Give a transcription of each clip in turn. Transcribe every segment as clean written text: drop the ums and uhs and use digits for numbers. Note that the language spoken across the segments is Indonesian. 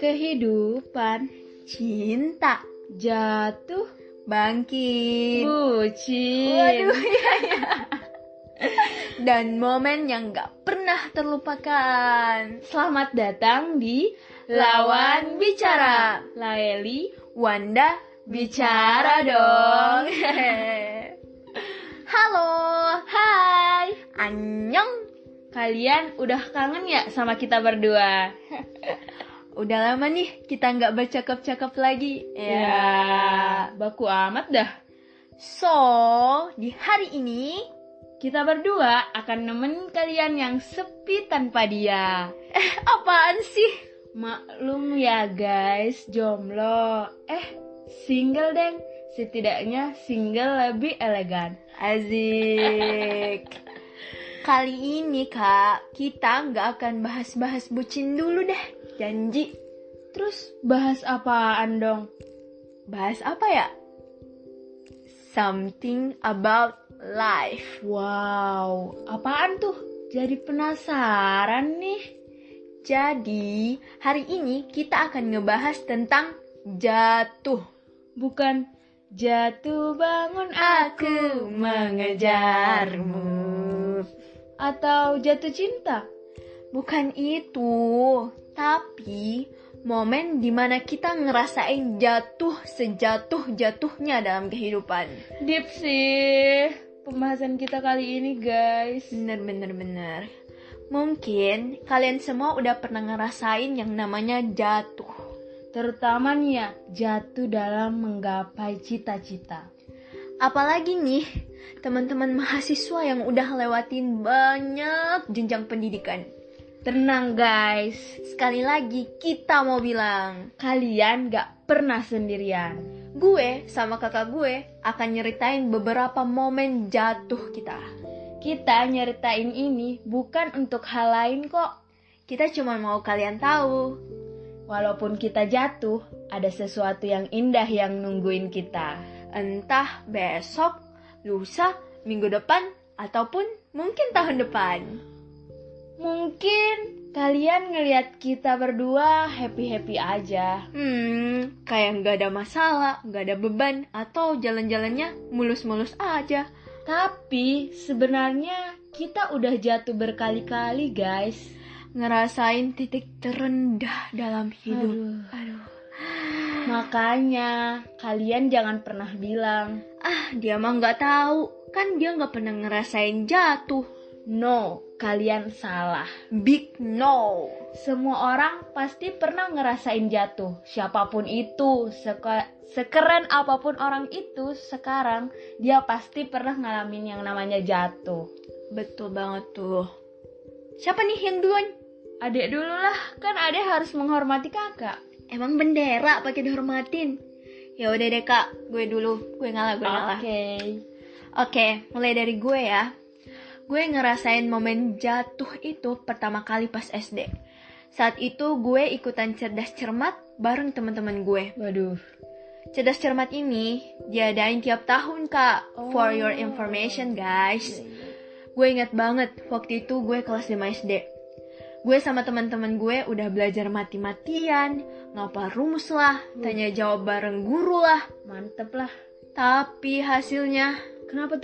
kehidupan, cinta, jatuh, bangkit, bucin. waduh, iya. Dan momen yang gak pernah terlupakan. Selamat datang di Lawan Bicara. Laeli, Wanda, bicara dong. Halo, hai. annyeong. Kalian udah kangen ya sama kita berdua? Udah lama nih kita gak bercakap-cakap lagi. Ya, baku amat dah. So, di hari ini Kita berdua akan nemenin kalian yang sepi tanpa dia. apaan sih? Maklum ya guys, jomblo. Single deng. Setidaknya single lebih elegan. Asik. Kali ini Kak, kita nggak akan bahas-bahas bucin dulu deh. Janji. Terus bahas apaan dong? Bahas apa ya? Something about life. Wow, apaan tuh? Jadi penasaran nih. Jadi, hari ini kita akan ngebahas tentang jatuh. Bukan jatuh bangun aku mengejarmu. Atau jatuh cinta. Bukan itu, tapi momen dimana kita ngerasain jatuh sejatuh-jatuhnya dalam kehidupan. Deep sih pembahasan kita kali ini guys. Bener. Mungkin kalian semua udah pernah ngerasain yang namanya jatuh. Terutama nih ya, jatuh dalam menggapai cita-cita. Apalagi nih, teman-teman mahasiswa yang udah lewatin banyak jenjang pendidikan. Tenang guys, Sekali lagi kita mau bilang, kalian gak pernah sendirian. gue sama kakak gue akan nyeritain beberapa momen jatuh kita. Kita nyeritain ini bukan untuk hal lain kok. Kita cuma mau kalian tahu. Walaupun kita jatuh, ada sesuatu yang indah yang nungguin kita. Entah besok, lusa, minggu depan, ataupun mungkin tahun depan. Mungkin kalian ngelihat kita berdua happy-happy aja. Kayak gak ada masalah, gak ada beban, atau jalan-jalannya mulus-mulus aja. Tapi sebenarnya kita udah jatuh berkali-kali guys. Ngerasain titik terendah dalam hidup. Aduh. Makanya kalian jangan pernah bilang, Dia mah gak tahu, kan dia gak pernah ngerasain jatuh. no, kalian salah. Big no. Semua orang pasti pernah ngerasain jatuh. Siapapun itu, sekeren apapun orang itu, sekarang dia pasti pernah ngalamin yang namanya jatuh. Betul banget tuh. Siapa nih yang duluan? Adek dulu lah, kan adek harus menghormati kakak. Emang bendera pakai dihormatin? Ya udah deh Kak, gue dulu. Gue ngalah. Oke, mulai dari gue ya. Gue ngerasain momen jatuh itu pertama kali pas SD. Saat itu gue ikutan cerdas cermat bareng teman-teman gue. Waduh. Cerdas cermat ini diadain tiap tahun Kak. For your information guys. Gue ingat banget waktu itu gue kelas 5 SD. Gue sama teman-teman gue udah belajar mati-matian, ngapal rumus lah, tanya jawab bareng guru lah. Mantep lah. Tapi hasilnya Kenapa?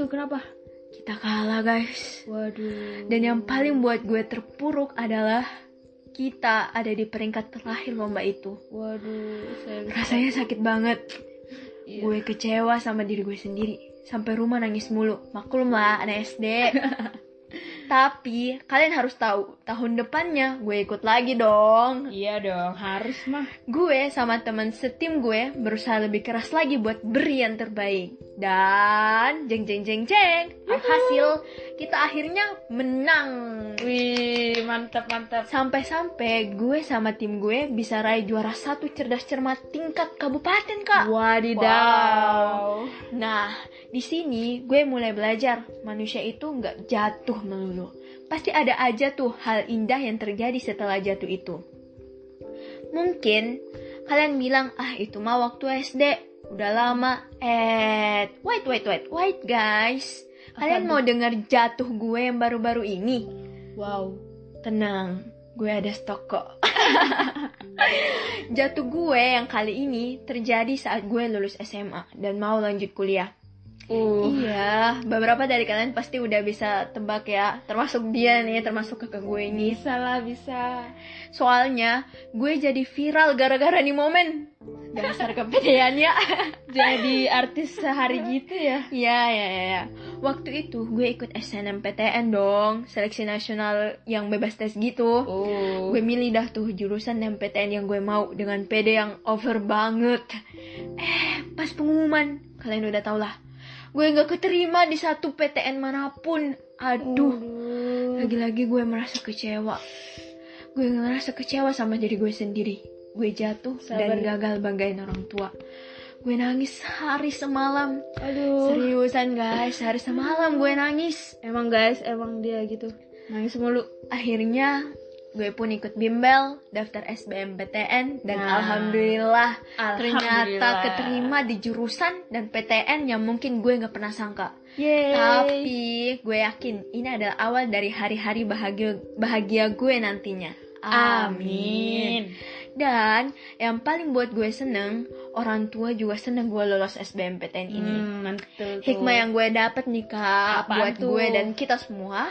kita kalah guys. Waduh. Dan yang paling buat gue terpuruk adalah kita ada di peringkat terakhir lomba itu. Waduh, Rasanya sakit banget. Iya. Gue kecewa sama diri gue sendiri. Sampai rumah nangis mulu. Maklum lah anak SD. Tapi kalian harus tahu, tahun depannya gue ikut lagi dong. Iya dong, harus mah. Gue sama teman setim gue berusaha lebih keras lagi buat beri yang terbaik. Dan jeng. Alhasil kita akhirnya menang. Wih, mantap. Sampai-sampai gue sama tim gue bisa raih juara 1 cerdas cermat tingkat kabupaten Kak. Wadidaw. Nah, di sini gue mulai belajar manusia itu nggak jatuh melulu. Pasti ada aja tuh hal indah yang terjadi setelah jatuh itu. Mungkin kalian bilang, itu mah waktu SD, udah lama. Wait guys. Kalian mau denger jatuh gue yang baru-baru ini? Wow. Tenang, gue ada stok kok. Jatuh gue yang kali ini terjadi saat gue lulus SMA dan mau lanjut kuliah. Iya, beberapa dari kalian pasti udah bisa tebak ya, termasuk dia nih, termasuk kakak gue ini. Bisa lah, bisa. Soalnya gue jadi viral gara-gara nih momen. Dasar kepedean ya. Jadi artis sehari gitu ya. Ya. Waktu itu gue ikut SNMPTN dong, seleksi nasional yang bebas tes gitu. Gue milih dah tuh jurusan MPTN yang gue mau dengan PD yang over banget. Pas pengumuman, kalian udah tau lah, gue gak keterima di satu PTN manapun. Aduh, lagi-lagi gue merasa kecewa. Gue ngerasa kecewa sama diri gue sendiri. Gue jatuh dan gagal banggain orang tua. Gue nangis hari semalam. Aduh. Seriusan guys, hari semalam gue nangis. Emang guys, emang dia gitu, nangis mulu. Akhirnya gue pun ikut bimbel, daftar SBMPTN, dan alhamdulillah ternyata keterima di jurusan dan PTN yang mungkin gue gak pernah sangka. Yeay. Tapi gue yakin ini adalah awal dari hari-hari bahagia gue nantinya. Amin. Dan yang paling buat gue seneng, orang tua juga seneng gue lolos SBMPTN ini. Mantul. Hikmah yang gue dapet nih kak, buat gue dan kita semua.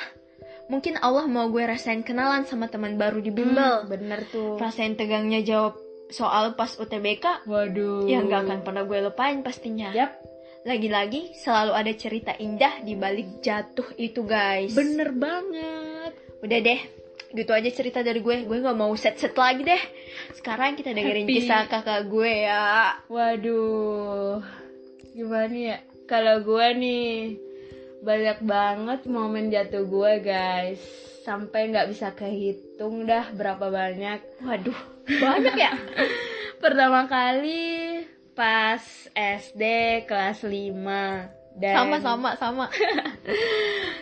Mungkin Allah mau gue rasain kenalan sama teman baru di bimbel. Bener tuh. Rasain tegangnya jawab soal pas UTBK. Waduh. Yang gak akan pernah gue lupain pastinya. Yap. Lagi-lagi selalu ada cerita indah di balik jatuh itu guys. Bener banget. Udah deh, gitu aja cerita dari gue. Gue gak mau set-set lagi deh. Sekarang kita dengerin kisah kakak gue ya. Waduh, gimana ya? Kalau gue nih, banyak banget momen jatuh gue guys, sampai nggak bisa kehitung dah berapa banyak. Waduh, banyak ya. Pertama kali pas SD kelas 5 dan sama.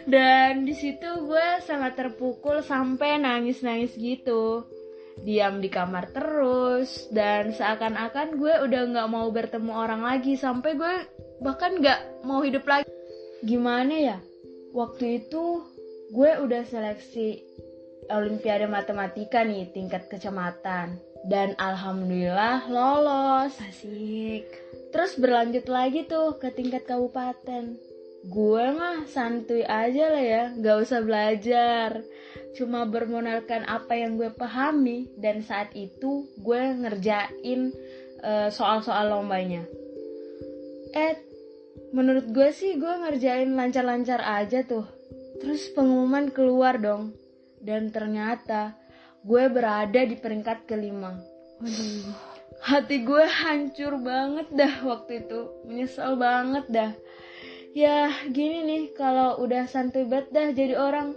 Dan di situ gue sangat terpukul sampai nangis gitu, diam di kamar terus, dan seakan-akan gue udah nggak mau bertemu orang lagi, sampai gue bahkan nggak mau hidup lagi. Gimana ya, waktu itu gue udah seleksi Olimpiade Matematika nih tingkat kecamatan, dan alhamdulillah lolos. Asik. Terus berlanjut lagi tuh ke tingkat kabupaten. Gue mah santuy aja lah ya, gak usah belajar, cuma bermodalkan apa yang gue pahami, dan saat itu gue ngerjain soal-soal lombanya. Menurut gue sih gue ngerjain lancar-lancar aja tuh. Terus pengumuman keluar dong, dan ternyata gue berada di peringkat kelima. Waduh. Hati gue hancur banget dah waktu itu, menyesal banget dah. Ya gini nih, kalau udah santuy banget dah jadi orang.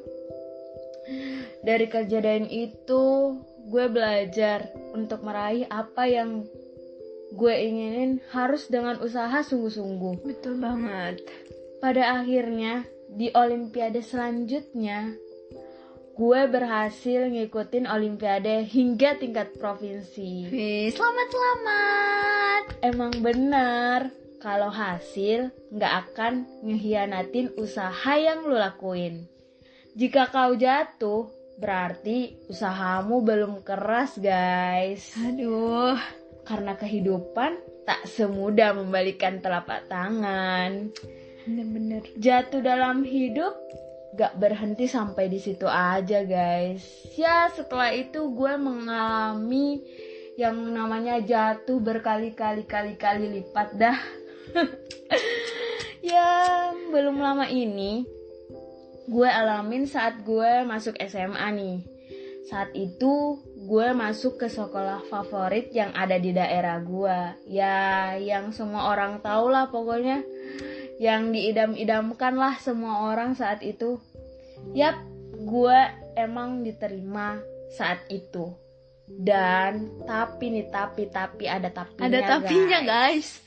Dari kejadian itu gue belajar untuk meraih apa yang gue inginin harus dengan usaha sungguh-sungguh. Betul banget. Pada akhirnya di Olimpiade selanjutnya gue berhasil ngikutin Olimpiade hingga tingkat provinsi. Wih, selamat. Emang benar, kalau hasil gak akan ngehianatin usaha yang lu lakuin. Jika kau jatuh, berarti usahamu belum keras guys. Aduh. Karena kehidupan tak semudah membalikan telapak tangan. Bener-bener. Jatuh dalam hidup gak berhenti sampai di situ aja guys. Ya setelah itu gue mengalami yang namanya jatuh berkali-kali lipat dah. Ya belum lama ini gue alamin saat gue masuk SMA nih. Saat itu gue masuk ke sekolah favorit yang ada di daerah gue. Ya yang semua orang tahu lah pokoknya, yang diidam-idamkan lah semua orang saat itu. Yap, gue emang diterima saat itu. Dan tapi ada tapinya. Ada tapinya guys.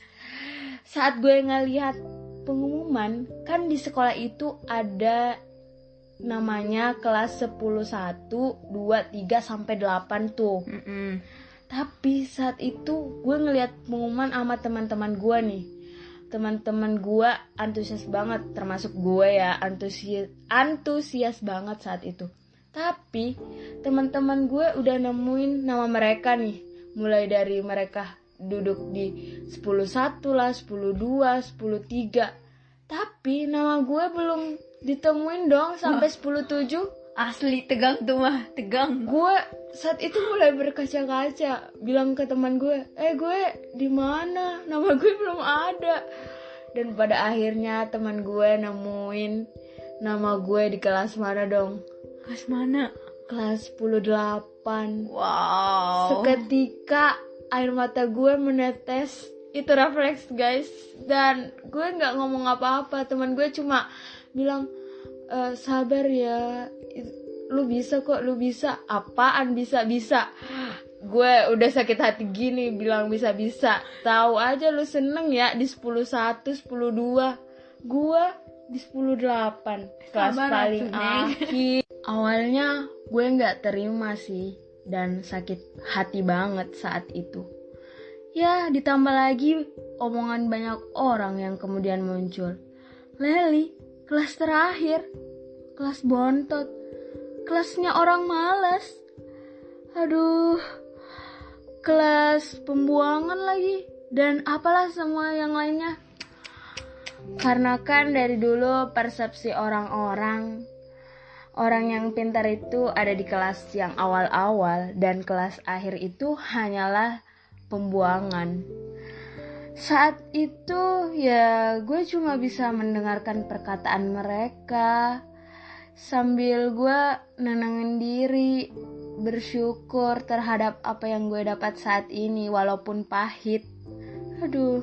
Saat gue ngelihat pengumuman, kan di sekolah itu ada namanya kelas 10, 1, 2, 3 sampai 8 tuh. Tapi saat itu gue ngelihat pengumuman sama teman-teman gue nih. Teman-teman gue antusias banget, termasuk gue ya, antusias banget saat itu. Tapi teman-teman gue udah nemuin nama mereka nih. Mulai dari mereka duduk di 10-1 lah, 10-2, 10-3. Tapi nama gue belum ditemuin dong sampai 10-7. Asli tegang tuh mah, tegang. Gue saat itu mulai berkaca-kaca, bilang ke teman gue, gue di mana? Nama gue belum ada. Dan pada akhirnya teman gue nemuin nama gue di kelas mana dong? Kelas mana? Kelas 10-8. Wow. Seketika air mata gue menetes. Itu refleks guys. Dan gue gak ngomong apa-apa. Teman gue cuma bilang, sabar ya, lu bisa kok, lu bisa. Apaan bisa-bisa? Gue udah sakit hati gini bilang bisa-bisa. Tahu aja lu seneng ya di 10-1, 10-2. Gue di 10-8, kelas paling akhir. Awalnya gue gak terima sih, dan sakit hati banget saat itu. Ya, ditambah lagi omongan banyak orang yang kemudian muncul. Leli, kelas terakhir, kelas bontot, kelasnya orang malas. Aduh, kelas pembuangan lagi, dan apalah semua yang lainnya. Karena kan dari dulu persepsi orang yang pintar itu ada di kelas yang awal-awal, dan kelas akhir itu hanyalah pembuangan. Saat itu ya gue cuma bisa mendengarkan perkataan mereka sambil gue nenangin diri, bersyukur terhadap apa yang gue dapat saat ini walaupun pahit. Aduh.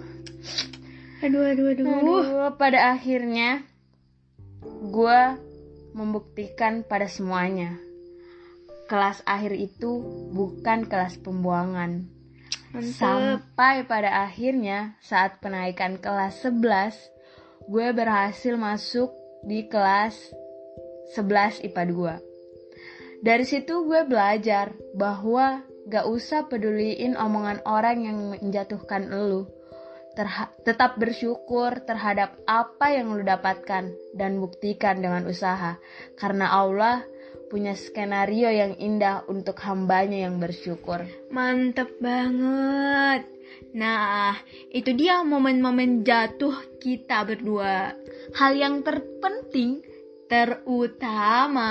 Pada akhirnya gue membuktikan pada semuanya, kelas akhir itu bukan kelas pembuangan. Mantap. Sampai pada akhirnya saat penaikan kelas 11, gue berhasil masuk di kelas 11 IPA 2. Dari situ gue belajar bahwa gak usah peduliin omongan orang yang menjatuhkan elu. Tetap bersyukur terhadap apa yang lu dapatkan dan buktikan dengan usaha. Karena Allah punya skenario yang indah untuk hambanya yang bersyukur. Mantep banget. Nah, itu dia momen-momen jatuh kita berdua. Hal yang terpenting, terutama,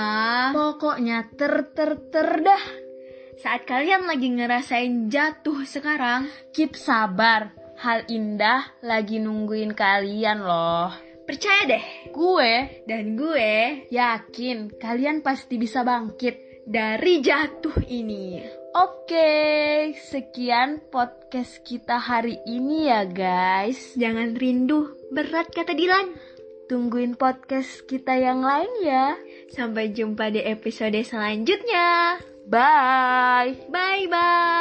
pokoknya dah. Saat kalian lagi ngerasain jatuh sekarang, keep sabar. Hal indah lagi nungguin kalian loh. Percaya deh, gue dan gue yakin kalian pasti bisa bangkit dari jatuh ini. Oke, sekian podcast kita hari ini ya guys. Jangan rindu berat kata Dilan. Tungguin podcast kita yang lain ya. Sampai jumpa di episode selanjutnya. Bye. Bye-bye.